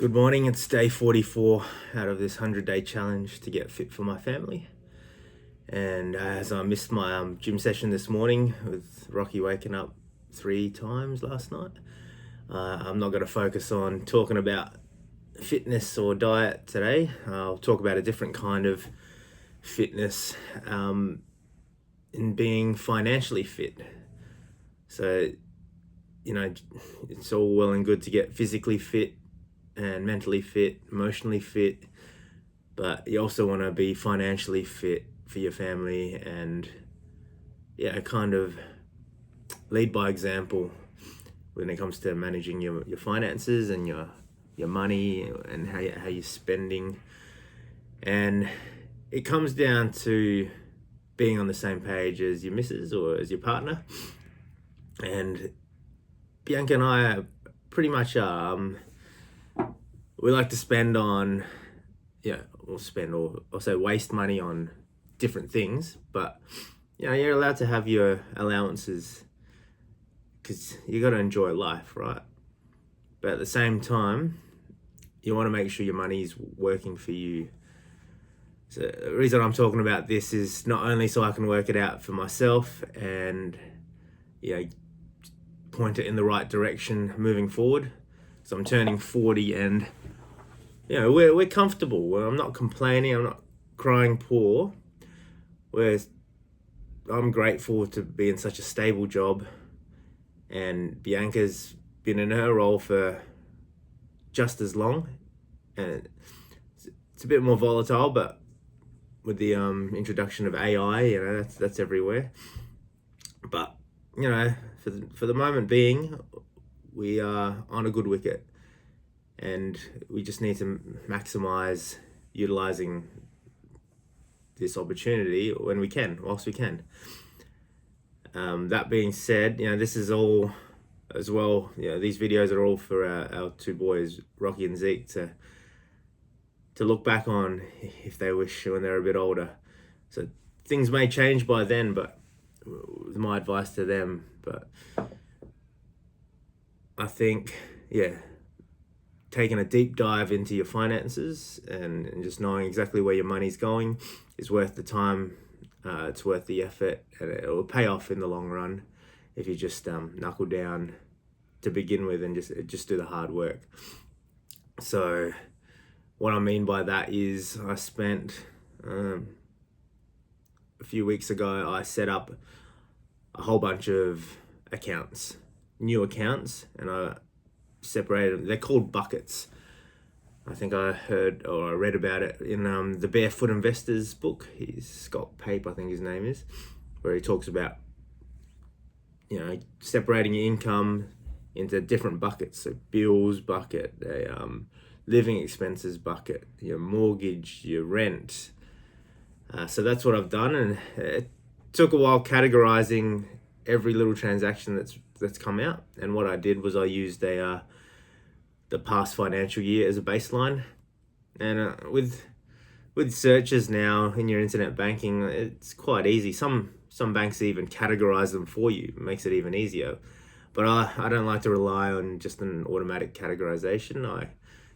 Good morning, it's day 44 out of this 100-day challenge to get fit for my family. And as I missed my gym session this morning with Rocky waking up 3 times last night, I'm not going to focus on talking about fitness or diet today. I'll talk about a different kind of fitness in being financially fit. So, it's all well and good to get physically fit and mentally fit, emotionally fit, but you also want to be financially fit for your family and kind of lead by example when it comes to managing your finances and your money and how you're spending. And it comes down to being on the same page as your missus or as your partner. And Bianca and I are pretty much we like to spend on, or say waste money on different things, but you're allowed to have your allowances because you got to enjoy life, right? But at the same time, you want to make sure your money's working for you. So the reason I'm talking about this is not only so I can work it out for myself and point it in the right direction moving forward. So I'm turning 40 and we're comfortable. I'm not complaining. I'm not crying poor. I'm grateful to be in such a stable job, and Bianca's been in her role for just as long, and it's a bit more volatile. But with the introduction of AI, that's everywhere. But for the moment being, we are on a good wicket. And we just need to maximize utilizing this opportunity when we can, whilst we can. That being said, this is all as well. These videos are all for our 2 boys, Rocky and Zeke, to look back on if they wish when they're a bit older. So things may change by then, but my advice to them. But I think, taking a deep dive into your finances and just knowing exactly where your money's going is worth the time. It's worth the effort, and it will pay off in the long run if you just knuckle down to begin with and just do the hard work. So what I mean by that is I spent a few weeks ago, I set up a whole bunch of accounts, new accounts, and I separated them. They're called buckets. I think I heard or I read about it in the Barefoot Investors book. He's Scott Pape, I think his name is, where he talks about separating your income into different buckets. So bills bucket, a living expenses bucket, your mortgage, your rent. So that's what I've done, and it took a while categorizing every little transaction that's come out. And what I did was I used the past financial year as a baseline. And with searches now in your internet banking, it's quite easy. Some banks even categorize them for you. It makes it even easier. But I don't like to rely on just an automatic categorization. I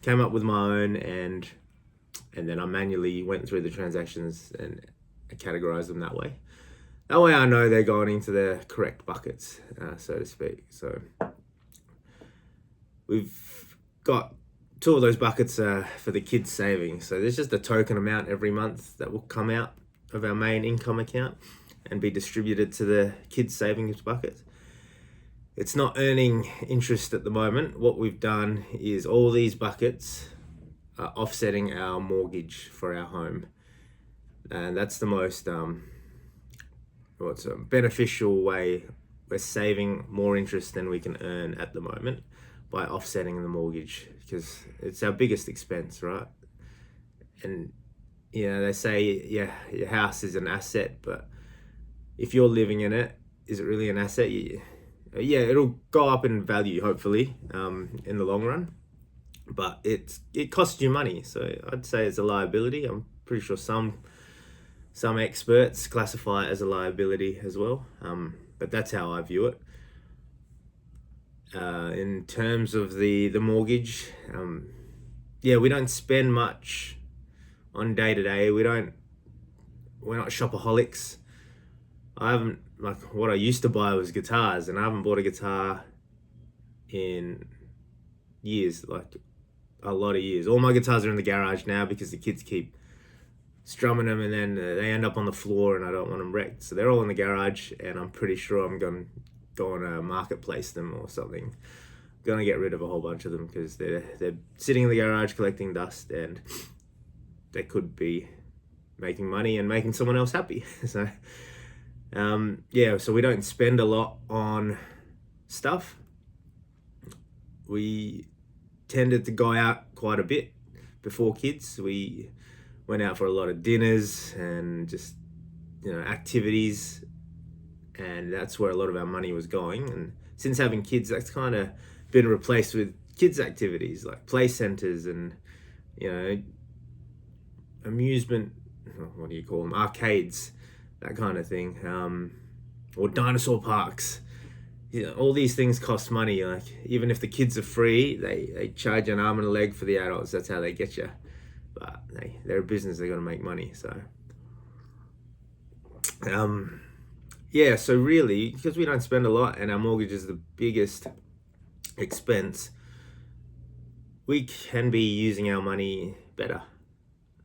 came up with my own, and then I manually went through the transactions and I categorized them that way. That way I know they're going into the correct buckets, so to speak. So we've got 2 of those buckets for the kids' savings. So there's just a token amount every month that will come out of our main income account and be distributed to the kids' savings bucket. It's not earning interest at the moment. What we've done is all these buckets are offsetting our mortgage for our home. And that's the most beneficial way. We're saving more interest than we can earn at the moment by offsetting the mortgage, because it's our biggest expense, right? And they say your house is an asset, but if you're living in it, is it really an asset? It'll go up in value hopefully in the long run, but it costs you money. So I'd say it's a liability. I'm pretty sure some experts classify it as a liability as well, but that's how I view it. In terms of the mortgage, yeah, we don't spend much on day to day. We're not shopaholics. I haven't, like, what I used to buy was guitars, and I haven't bought a guitar in years, like a lot of years. All my guitars are in the garage now because the kids keep strumming them, and then they end up on the floor, and I don't want them wrecked. So they're all in the garage, and I'm pretty sure I'm going to go on a marketplace them or something. Going to get rid of a whole bunch of them because they're sitting in the garage collecting dust, and they could be making money and making someone else happy. So yeah, so we don't spend a lot on stuff. We tended to go out quite a bit before kids. We went out for a lot of dinners and just, activities, and that's where a lot of our money was going. And since having kids, that's kind of been replaced with kids activities like play centers and, amusement, what do you call them, arcades, that kind of thing, or dinosaur parks. All these things cost money. Like, even if the kids are free, they charge an arm and a leg for the adults. That's how they get you. But they're a business, they're going to make money. So yeah, so really, because we don't spend a lot and our mortgage is the biggest expense, we can be using our money better.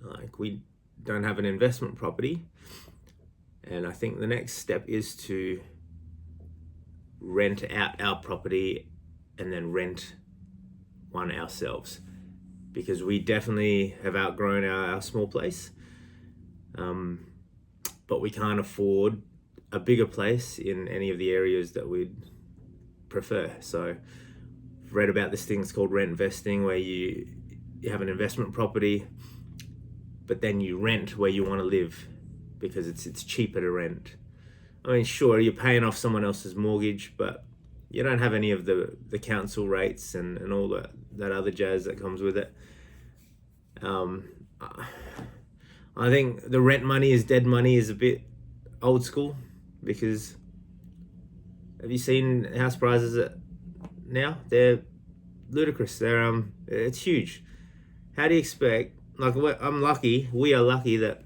Like, we don't have an investment property, and I think the next step is to rent out our property and then rent one ourselves, because we definitely have outgrown our small place, but we can't afford a bigger place in any of the areas that we'd prefer. So I've read about this thing, it's called rentvesting, where you have an investment property, but then you rent where you want to live because it's cheaper to rent. I mean, sure, you're paying off someone else's mortgage, but you don't have any of the council rates and all that other jazz that comes with it. I think the rent money is dead money is a bit old school, because have you seen house prices now? They're ludicrous. It's huge. How do you expect, like, we are lucky that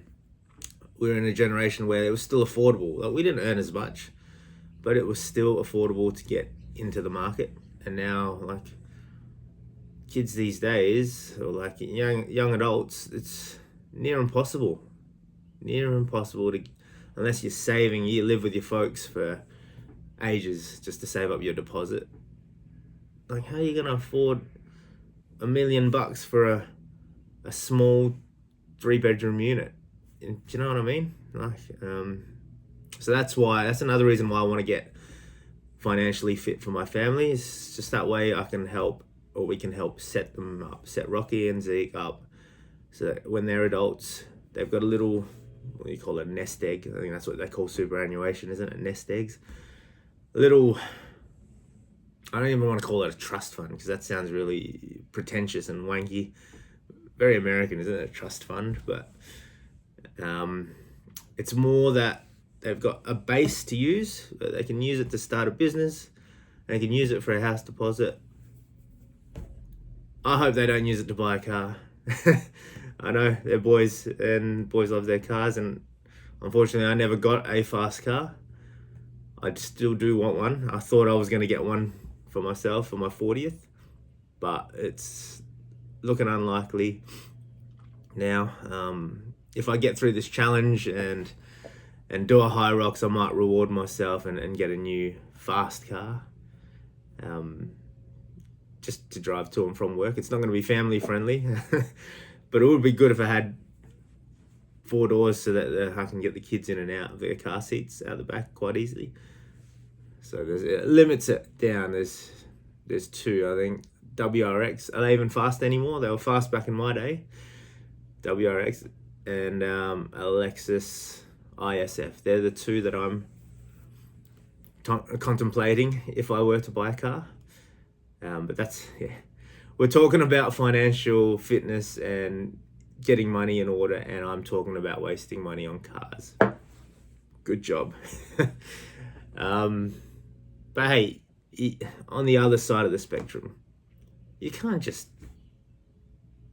we're in a generation where it was still affordable. Like, we didn't earn as much, but it was still affordable to get into the market. And now, like, kids these days, or like young adults, it's near impossible to, unless you're saving, you live with your folks for ages just to save up your deposit. Like, how are you gonna afford $1 million for a small 3-bedroom unit? Do you know what I mean? Like, so that's another reason why I want to get financially fit for my family. It's just that way I can help, or we can help set them up, set Rocky and Zeke up, so that when they're adults, they've got a little, what do you call it, nest egg? I think that's what they call superannuation, isn't it? Nest eggs. I don't even want to call it a trust fund, because that sounds really pretentious and wanky. Very American, isn't it? A trust fund, but it's more that they've got a base to use. They can use it to start a business. They can use it for a house deposit. I hope they don't use it to buy a car. I know they're boys, and boys love their cars, and unfortunately I never got a fast car. I still do want one. I thought I was going to get one for myself for my 40th, but it's looking unlikely now. If I get through this challenge and do a high rocks, I might reward myself and get a new fast car, just to drive to and from work. It's not going to be family friendly, but it would be good if I had 4 doors so that I can get the kids in and out of their car seats out the back quite easily. So it limits it down. There's 2, I think. WRX, are they even fast anymore? They were fast back in my day. WRX and Lexus ISF. They're the 2 that I'm contemplating if I were to buy a car. But we're talking about financial fitness and getting money in order, and I'm talking about wasting money on cars. Good job. But hey, on the other side of the spectrum, you can't just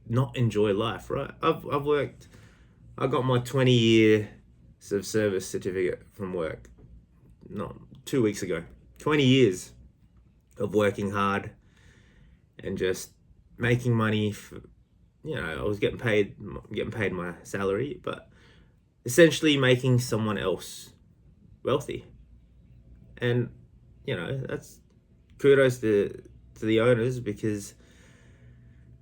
not enjoy life, right? I got my 20 years of service certificate from work, not 2 weeks ago. 20 years of working hard and just making money for, I was getting paid my salary, but essentially making someone else wealthy. And, that's kudos to the owners, because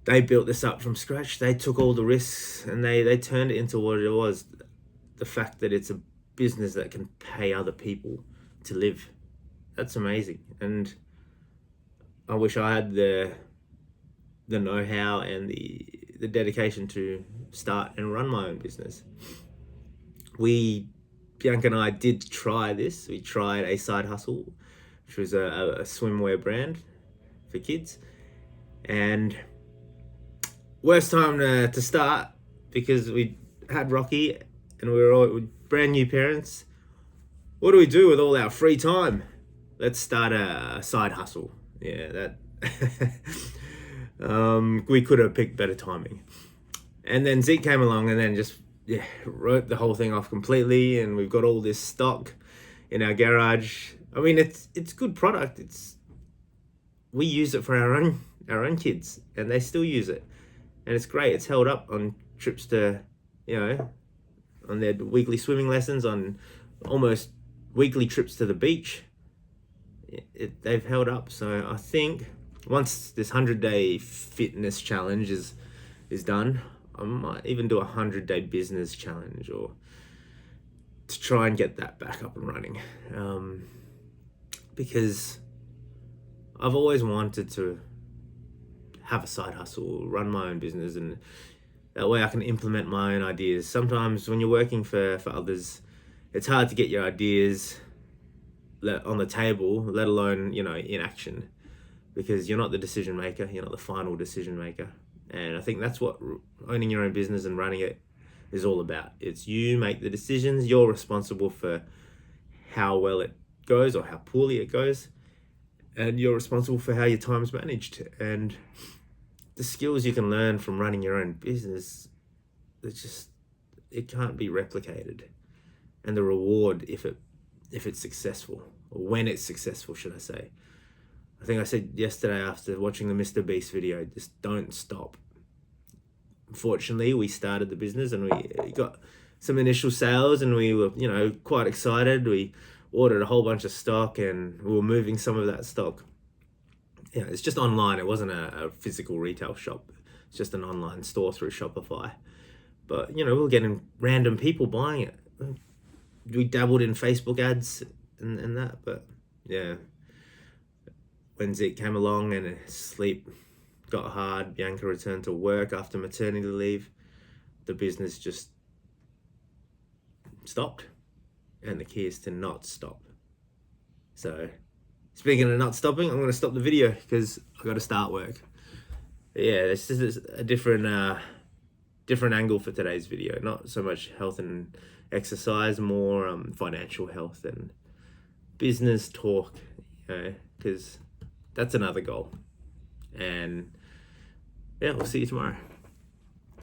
they built this up from scratch. They took all the risks and they turned it into what it was. The fact that it's a business that can pay other people to live. That's amazing. And I wish I had the know-how and the dedication to start and run my own business. Bianca and I did try this. We tried a side hustle, which was a swimwear brand for kids. And worst time to start, because we had Rocky and we were all brand new parents. What do we do with all our free time? Let's start a side hustle. Yeah, that we could have picked better timing. And then Zeke came along and then just wrote the whole thing off completely, and we've got all this stock in our garage. I mean, it's good product. We use it for our own kids, and they still use it, and it's great. It's held up on trips to, on their weekly swimming lessons, on almost weekly trips to the beach. They've held up. So I think once this 100-day fitness challenge is done, I might even do a 100-day business challenge, or to try and get that back up and running. Because I've always wanted to have a side hustle, run my own business, and that way I can implement my own ideas. Sometimes when you're working for others, it's hard to get your ideas on the table, let alone, in action, because you're not the decision maker, you're not the final decision maker. And I think that's what owning your own business and running it is all about. It's you make the decisions, you're responsible for how well it goes or how poorly it goes, and you're responsible for how your time's managed. And the skills you can learn from running your own business, it can't be replicated. And the reward, if it's successful, or when it's successful, should I say. I think I said yesterday after watching the Mr. Beast video, just don't stop. Unfortunately, we started the business and we got some initial sales, and we were, quite excited. We ordered a whole bunch of stock, and we were moving some of that stock. It's just online. It wasn't a physical retail shop. It's just an online store through Shopify. But, we were getting random people buying it. We dabbled in Facebook ads and that, but yeah. When Zeke came along and sleep got hard, Bianca returned to work after maternity leave, the business just stopped. And the key is to not stop. So, speaking of not stopping, I'm going to stop the video because I got to start work. But yeah, this is a different angle for today's video. Not so much health and exercise, more financial health and business talk, because that's another goal. And yeah, we'll see you tomorrow.